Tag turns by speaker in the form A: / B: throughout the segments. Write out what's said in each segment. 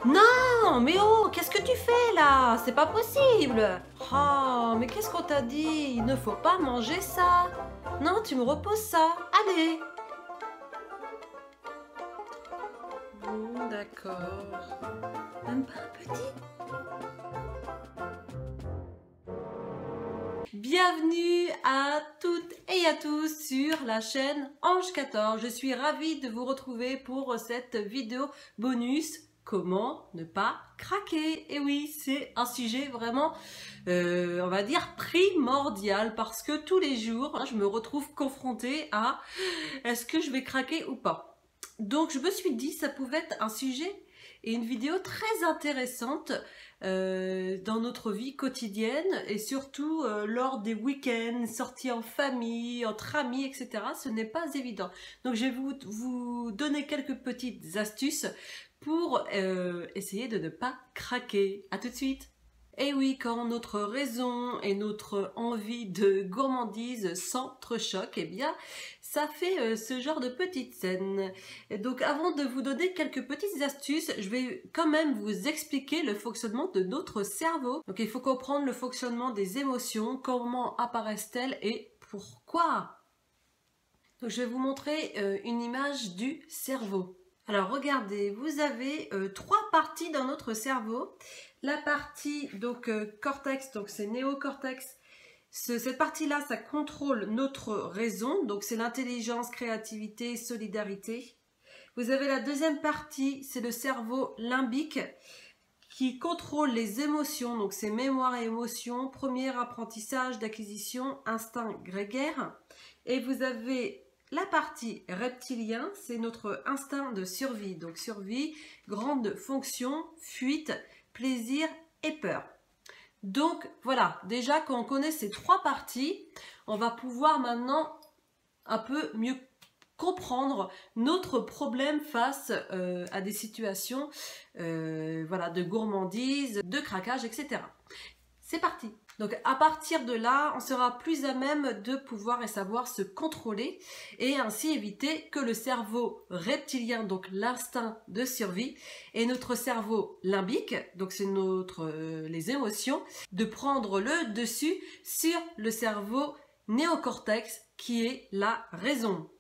A: Non, mais oh, qu'est-ce que tu fais là? C'est pas possible. Oh, mais qu'est-ce qu'on t'a dit? Il ne faut pas manger ça. Non, tu me reposes ça. Allez. Bon, d'accord. Même pas un petit? Bienvenue à toutes et à tous sur la chaîne Ange 14. Je suis ravie de vous retrouver pour cette vidéo bonus. Comment ne pas craquer? Et oui, c'est un sujet vraiment, on va dire, primordial parce que tous les jours, je me retrouve confrontée à est-ce que je vais craquer ou pas? Donc je me suis dit ça pouvait être un sujet et une vidéo très intéressante dans notre vie quotidienne et surtout lors des week-ends, sorties en famille, entre amis, etc. Ce n'est pas évident. Donc je vais vous donner quelques petites astuces pour essayer de ne pas craquer. À tout de suite. Et oui, quand notre raison et notre envie de gourmandise s'entrechoquent, eh bien, ça fait ce genre de petites scènes. Et donc, avant de vous donner quelques petites astuces, je vais quand même vous expliquer le fonctionnement de notre cerveau. Donc, il faut comprendre le fonctionnement des émotions, comment apparaissent-elles et pourquoi. Donc, je vais vous montrer une image du cerveau. Alors regardez, vous avez trois parties dans notre cerveau. La partie donc cortex, donc c'est néocortex. Cette partie-là, ça contrôle notre raison, donc c'est l'intelligence, créativité, solidarité. Vous avez la deuxième partie, c'est le cerveau limbique qui contrôle les émotions, donc c'est mémoire et émotions, premier apprentissage d'acquisition, instinct grégaire. Et vous avez la partie reptilien, c'est notre instinct de survie. Donc survie, grande fonction, fuite, plaisir et peur. Donc voilà, déjà quand on connaît ces trois parties, on va pouvoir maintenant un peu mieux comprendre notre problème face à des situations voilà, de gourmandise, de craquage, etc. C'est parti! Donc à partir de là, on sera plus à même de pouvoir et savoir se contrôler et ainsi éviter que le cerveau reptilien, donc l'instinct de survie, et notre cerveau limbique, donc c'est les émotions, de prendre le dessus sur le cerveau néocortex qui est la raison.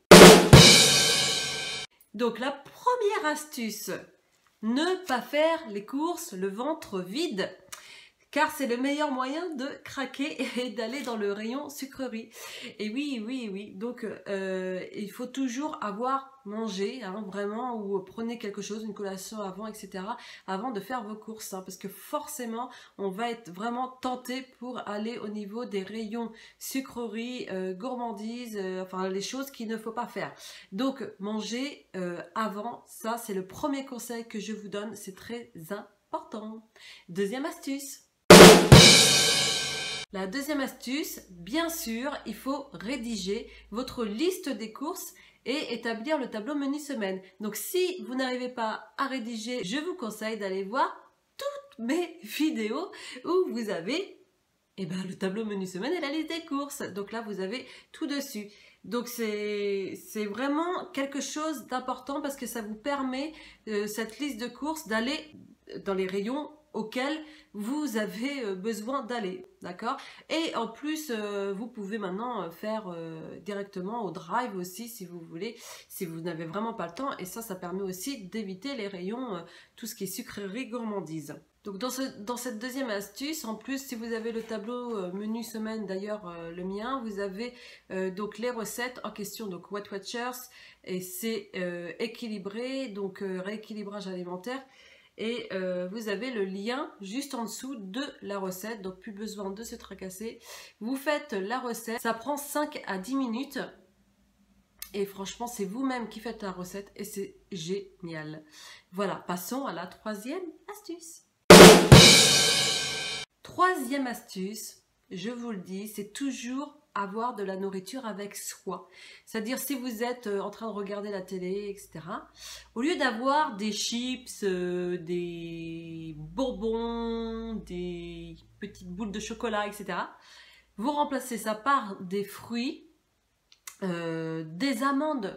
A: Donc la première astuce, ne pas faire les courses le ventre vide. Car c'est le meilleur moyen de craquer et d'aller dans le rayon sucrerie. Et oui. Donc, il faut toujours avoir mangé, hein, vraiment, ou prenez quelque chose, une collation avant, etc. avant de faire vos courses. Hein, parce que forcément, on va être vraiment tenté pour aller au niveau des rayons sucrerie, gourmandise, enfin, les choses qu'il ne faut pas faire. Donc, manger avant, ça, c'est le premier conseil que je vous donne. C'est très important. Deuxième astuce. La deuxième astuce, bien sûr, il faut rédiger votre liste des courses et établir le tableau menu semaine. Donc si vous n'arrivez pas à rédiger, je vous conseille d'aller voir toutes mes vidéos où vous avez le tableau menu semaine et la liste des courses. Donc là, vous avez tout dessus. Donc c'est vraiment quelque chose d'important parce que ça vous permet, cette liste de courses, d'aller dans les rayons auxquels vous avez besoin d'aller, d'accord? Et en plus, vous pouvez maintenant faire directement au drive aussi si vous voulez, si vous n'avez vraiment pas le temps. Et ça permet aussi d'éviter les rayons, tout ce qui est sucrerie, gourmandise. Donc dans cette deuxième astuce, en plus si vous avez le tableau menu semaine, d'ailleurs le mien, vous avez donc les recettes en question, donc Weight Watchers, et c'est équilibré, donc rééquilibrage alimentaire. Et vous avez le lien juste en dessous de la recette, donc plus besoin de se tracasser. Vous faites la recette, ça prend 5 à 10 minutes. Et franchement, c'est vous-même qui faites la recette et c'est génial. Voilà, passons à la troisième astuce. Troisième astuce, je vous le dis, c'est toujours avoir de la nourriture avec soi. C'est-à-dire si vous êtes en train de regarder la télé, etc. Au lieu d'avoir des chips, des bonbons, des petites boules de chocolat, etc. Vous remplacez ça par des fruits Des amandes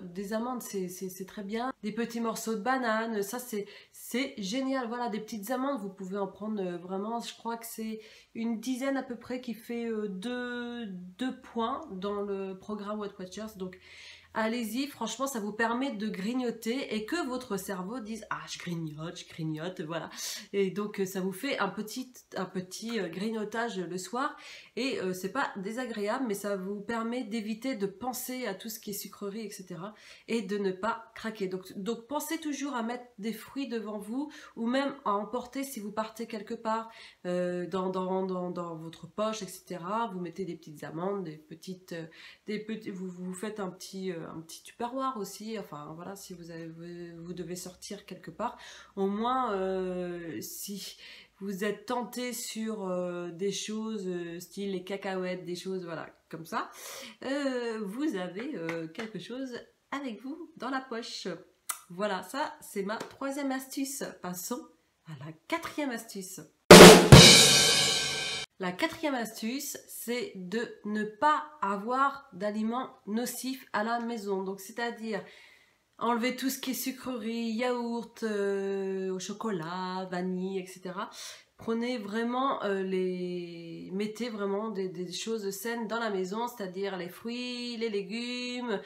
A: c'est très bien, des petits morceaux de banane, ça c'est génial, voilà, des petites amandes, vous pouvez en prendre vraiment, je crois que c'est une dizaine à peu près qui fait 2 points dans le programme Weight Watchers, donc allez-y, franchement, ça vous permet de grignoter et que votre cerveau dise « Ah, je grignote, voilà. » Et donc, ça vous fait un petit grignotage le soir. Et c'est pas désagréable, mais ça vous permet d'éviter de penser à tout ce qui est sucrerie, etc. Et de ne pas craquer. Donc pensez toujours à mettre des fruits devant vous ou même à emporter si vous partez quelque part dans votre poche, etc. Vous mettez des petites amandes, vous faites un petit tupperware aussi, enfin voilà, si vous devez sortir quelque part, au moins si vous êtes tenté sur des choses style les cacahuètes, des choses voilà comme ça, vous avez quelque chose avec vous dans la poche. Voilà, ça c'est ma 3e astuce. Passons à la 4e astuce. La 4e astuce, c'est de ne pas avoir d'aliments nocifs à la maison. Donc, c'est-à-dire enlever tout ce qui est sucrerie, yaourt, au chocolat, vanille, etc. Prenez vraiment mettez vraiment des choses saines dans la maison, c'est-à-dire les fruits, les légumes,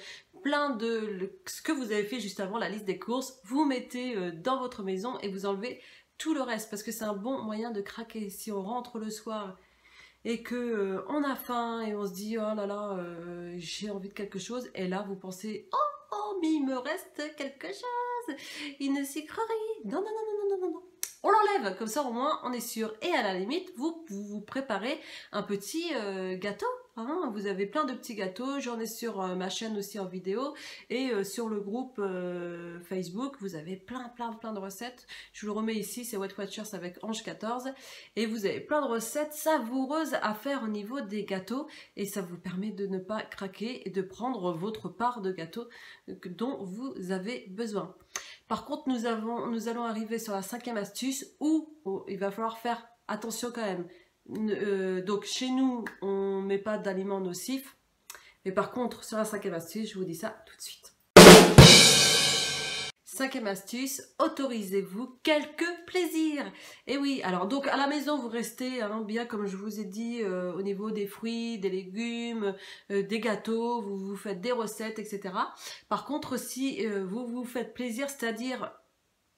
A: ce que vous avez fait juste avant, la liste des courses, vous mettez dans votre maison et vous enlevez tout le reste parce que c'est un bon moyen de craquer. Si on rentre le soir et que on a faim et on se dit oh là là j'ai envie de quelque chose, et là vous pensez oh mais il me reste quelque chose, une sucrerie, non, on l'enlève, comme ça au moins on est sûr. Et à la limite vous préparez un petit gâteau, hein. Vous avez plein de petits gâteaux, j'en ai sur ma chaîne aussi en vidéo, et sur le groupe Facebook vous avez plein de recettes. Je vous le remets ici, c'est Weight Watchers avec Ange 14, et vous avez plein de recettes savoureuses à faire au niveau des gâteaux, et ça vous permet de ne pas craquer et de prendre votre part de gâteau dont vous avez besoin. Par contre, nous allons arriver sur la 5e astuce où il va falloir faire attention quand même. Donc chez nous, on ne met pas d'aliments nocifs. Mais par contre, sur la 5e astuce, je vous dis ça tout de suite. 5e astuce, autorisez-vous quelques plaisirs. Et oui, alors donc à la maison vous restez bien comme je vous ai dit au niveau des fruits, des légumes, des gâteaux, vous vous faites des recettes, etc. Par contre si vous vous faites plaisir, c'est-à-dire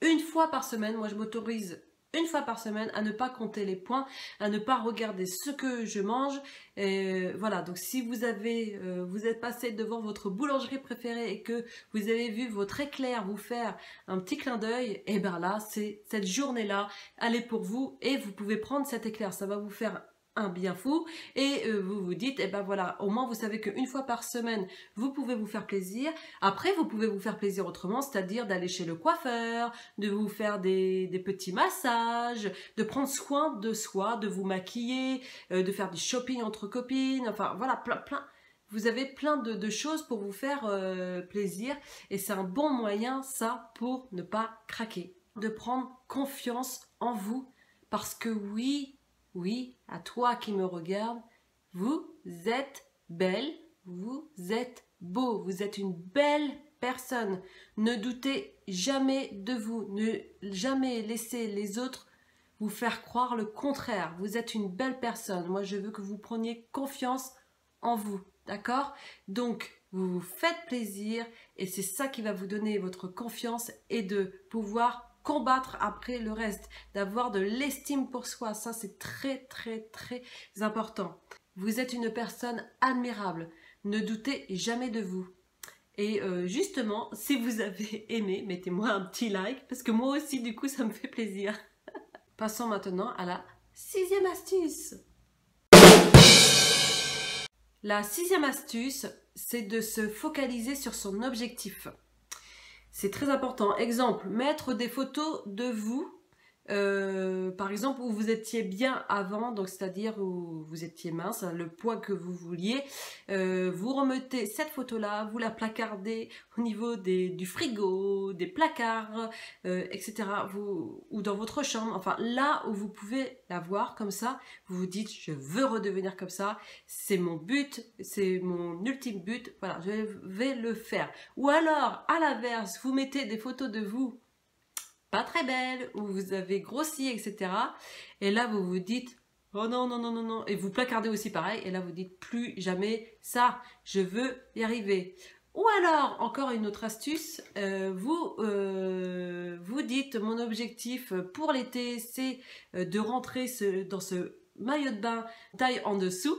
A: une fois par semaine, moi je m'autorise une fois par semaine à ne pas compter les points, à ne pas regarder ce que je mange. Et voilà, donc si vous êtes passé devant votre boulangerie préférée et que vous avez vu votre éclair vous faire un petit clin d'œil, et bien là, c'est cette journée-là, elle est pour vous et vous pouvez prendre cet éclair, ça va vous faire un bien fou, et vous vous dites, et ben voilà, au moins vous savez qu'une fois par semaine, vous pouvez vous faire plaisir. Après, vous pouvez vous faire plaisir autrement, c'est-à-dire d'aller chez le coiffeur, de vous faire des petits massages, de prendre soin de soi, de vous maquiller, de faire du shopping entre copines, enfin voilà, plein. Vous avez plein de choses pour vous faire plaisir, et c'est un bon moyen, ça, pour ne pas craquer. De prendre confiance en vous, parce que oui, à toi qui me regarde, vous êtes belle, vous êtes beau, vous êtes une belle personne. Ne doutez jamais de vous, ne jamais laisser les autres vous faire croire le contraire. Vous êtes une belle personne. Moi, je veux que vous preniez confiance en vous, d'accord? Donc, vous vous faites plaisir et c'est ça qui va vous donner votre confiance et de pouvoir combattre après le reste, d'avoir de l'estime pour soi. Ça, c'est très important. Vous êtes une personne admirable. Ne doutez jamais de vous. Et justement, si vous avez aimé, mettez-moi un petit like, parce que moi aussi, du coup, ça me fait plaisir. Passons maintenant à la 6e astuce. La 6e astuce, c'est de se focaliser sur son objectif. C'est très important. Exemple, mettre des photos de vous par exemple, où vous étiez bien avant, donc c'est-à-dire où vous étiez mince, hein, le poids que vous vouliez, vous remettez cette photo-là, vous la placardez au niveau du frigo, des placards, etc. Ou dans votre chambre, enfin là où vous pouvez la voir comme ça, vous vous dites je veux redevenir comme ça, c'est mon but, c'est mon ultime but, voilà, je vais le faire. Ou alors, à l'inverse, vous mettez des photos de vous pas très belle, où vous avez grossi, etc. Et là, vous vous dites, oh non, non, non, non, non. Et vous placardez aussi pareil. Et là, vous dites, plus jamais ça, je veux y arriver. Ou alors, encore une autre astuce, vous dites, mon objectif pour l'été, c'est de rentrer dans ce maillot de bain taille en dessous.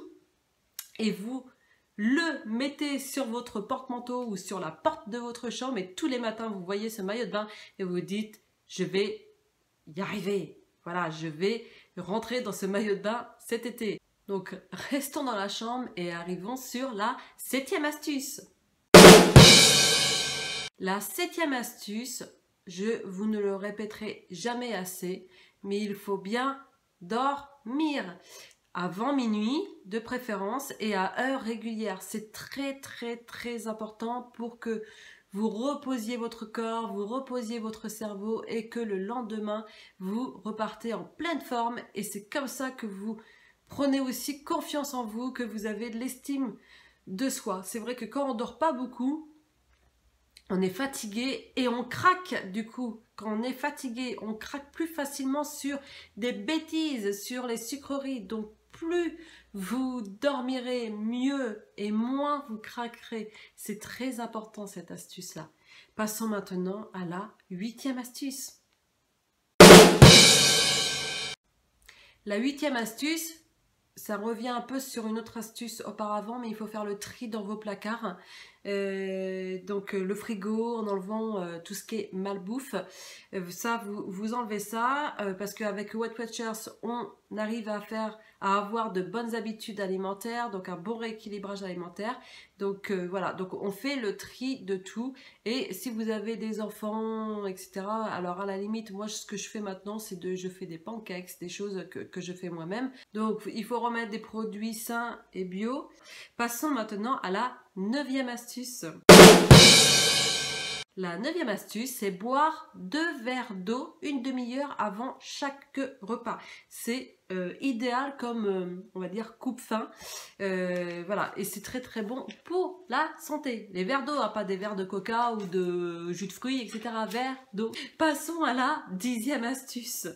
A: Et vous le mettez sur votre porte-manteau ou sur la porte de votre chambre. Et tous les matins, vous voyez ce maillot de bain et vous dites, je vais y arriver. Voilà, je vais rentrer dans ce maillot de bain cet été. Donc, restons dans la chambre et arrivons sur la 7e astuce. La 7e astuce, vous ne le répéterai jamais assez, mais il faut bien dormir. Avant minuit, de préférence, et à heure régulière. C'est très, très, très important pour que vous reposiez votre corps, vous reposiez votre cerveau et que le lendemain, vous repartez en pleine forme. Et c'est comme ça que vous prenez aussi confiance en vous, que vous avez de l'estime de soi. C'est vrai que quand on ne dort pas beaucoup, on est fatigué et on craque du coup. Quand on est fatigué, on craque plus facilement sur des bêtises, sur les sucreries. Donc plus vous dormirez, mieux et moins vous craquerez. C'est très important cette astuce-là. Passons maintenant à la 8e astuce. La 8e astuce, ça revient un peu sur une autre astuce auparavant, mais il faut faire le tri dans vos placards. Donc le frigo, en enlevant tout ce qui est malbouffe. Ça, vous enlevez ça, parce qu'avec Weight Watchers, on arrive à avoir de bonnes habitudes alimentaires, donc un bon rééquilibrage alimentaire. Donc voilà, donc on fait le tri de tout. Et si vous avez des enfants, etc., alors à la limite, moi ce que je fais maintenant, c'est je fais des pancakes, des choses que je fais moi-même. Donc il faut remettre des produits sains et bio. Passons maintenant à la 9e astuce. La 9e astuce, c'est boire 2 verres d'eau une demi-heure avant chaque repas. C'est idéal comme, on va dire, coupe-faim. Voilà, et c'est très très bon pour la santé. Les verres d'eau, hein, pas des verres de coca ou de jus de fruits, etc. Verres d'eau. Passons à la 10e astuce.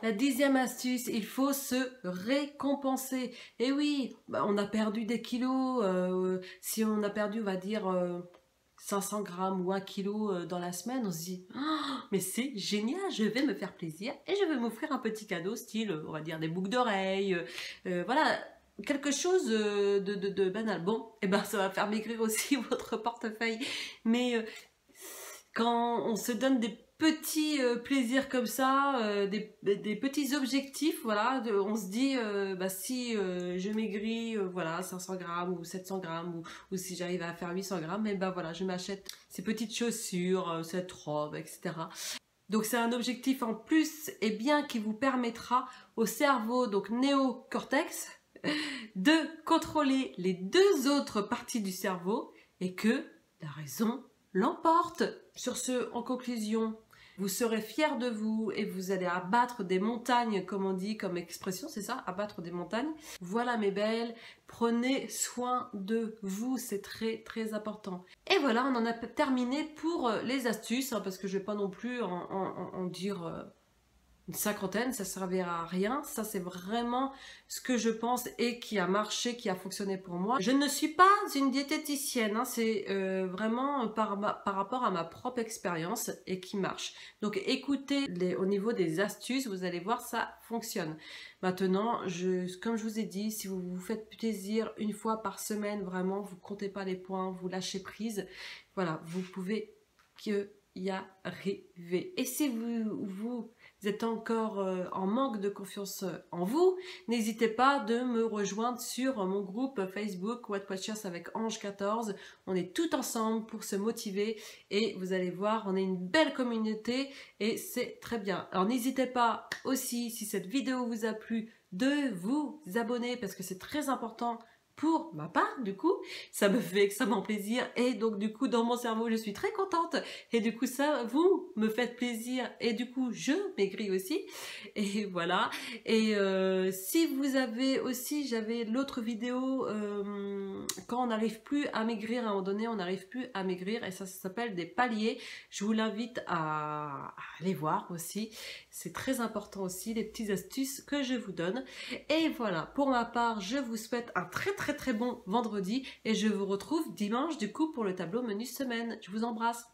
A: La 10e astuce, il faut se récompenser. Et oui, on a perdu des kilos. Si on a perdu, on va dire, 500 grammes ou 1 kilo dans la semaine, on se dit oh, mais c'est génial, je vais me faire plaisir et je vais m'offrir un petit cadeau style, on va dire, des boucles d'oreilles. Voilà, quelque chose de banal. Bon, et ben ça va faire maigrir aussi votre portefeuille. Mais quand on se donne des petits plaisirs comme ça, des petits objectifs, voilà, on se dit si je maigris voilà 500 grammes ou 700 grammes ou si j'arrive à faire 800 grammes, et ben voilà, je m'achète ces petites chaussures, cette robe, etc. Donc c'est un objectif en plus et bien qui vous permettra au cerveau, donc néocortex, de contrôler les 2 autres parties du cerveau et que la raison l'emporte. Sur ce, en conclusion, vous serez fiers de vous et vous allez abattre des montagnes, comme on dit, comme expression, c'est ça, abattre des montagnes. Voilà mes belles, prenez soin de vous, c'est très très important. Et voilà, on en a terminé pour les astuces, hein, parce que je ne vais pas non plus en dire une cinquantaine, ça ne servira à rien. Ça, c'est vraiment ce que je pense et qui a marché, qui a fonctionné pour moi. Je ne suis pas une diététicienne, hein, c'est vraiment par rapport à ma propre expérience et qui marche. Donc, écoutez au niveau des astuces, vous allez voir, ça fonctionne. Maintenant, comme je vous ai dit, si vous vous faites plaisir une fois par semaine, vraiment, vous ne comptez pas les points, vous lâchez prise. Voilà, vous pouvez y arriver. Et si vous vous êtes encore en manque de confiance en vous, n'hésitez pas de me rejoindre sur mon groupe Facebook What Watchers avec Ange 14. On est tout ensemble pour se motiver et vous allez voir, on est une belle communauté et c'est très bien. Alors n'hésitez pas aussi, si cette vidéo vous a plu, de vous abonner parce que c'est très important pour ma part, du coup, ça me fait extrêmement plaisir et donc du coup dans mon cerveau je suis très contente et du coup ça vous me faites plaisir et du coup je maigris aussi et voilà. Et si vous avez aussi, j'avais l'autre vidéo quand on n'arrive plus à maigrir, à un moment donné on n'arrive plus à maigrir et ça s'appelle des paliers, je vous l'invite à aller voir aussi, c'est très important aussi les petites astuces que je vous donne. Et voilà, pour ma part je vous souhaite un très bon vendredi et je vous retrouve dimanche du coup pour le tableau menu semaine. Je vous embrasse.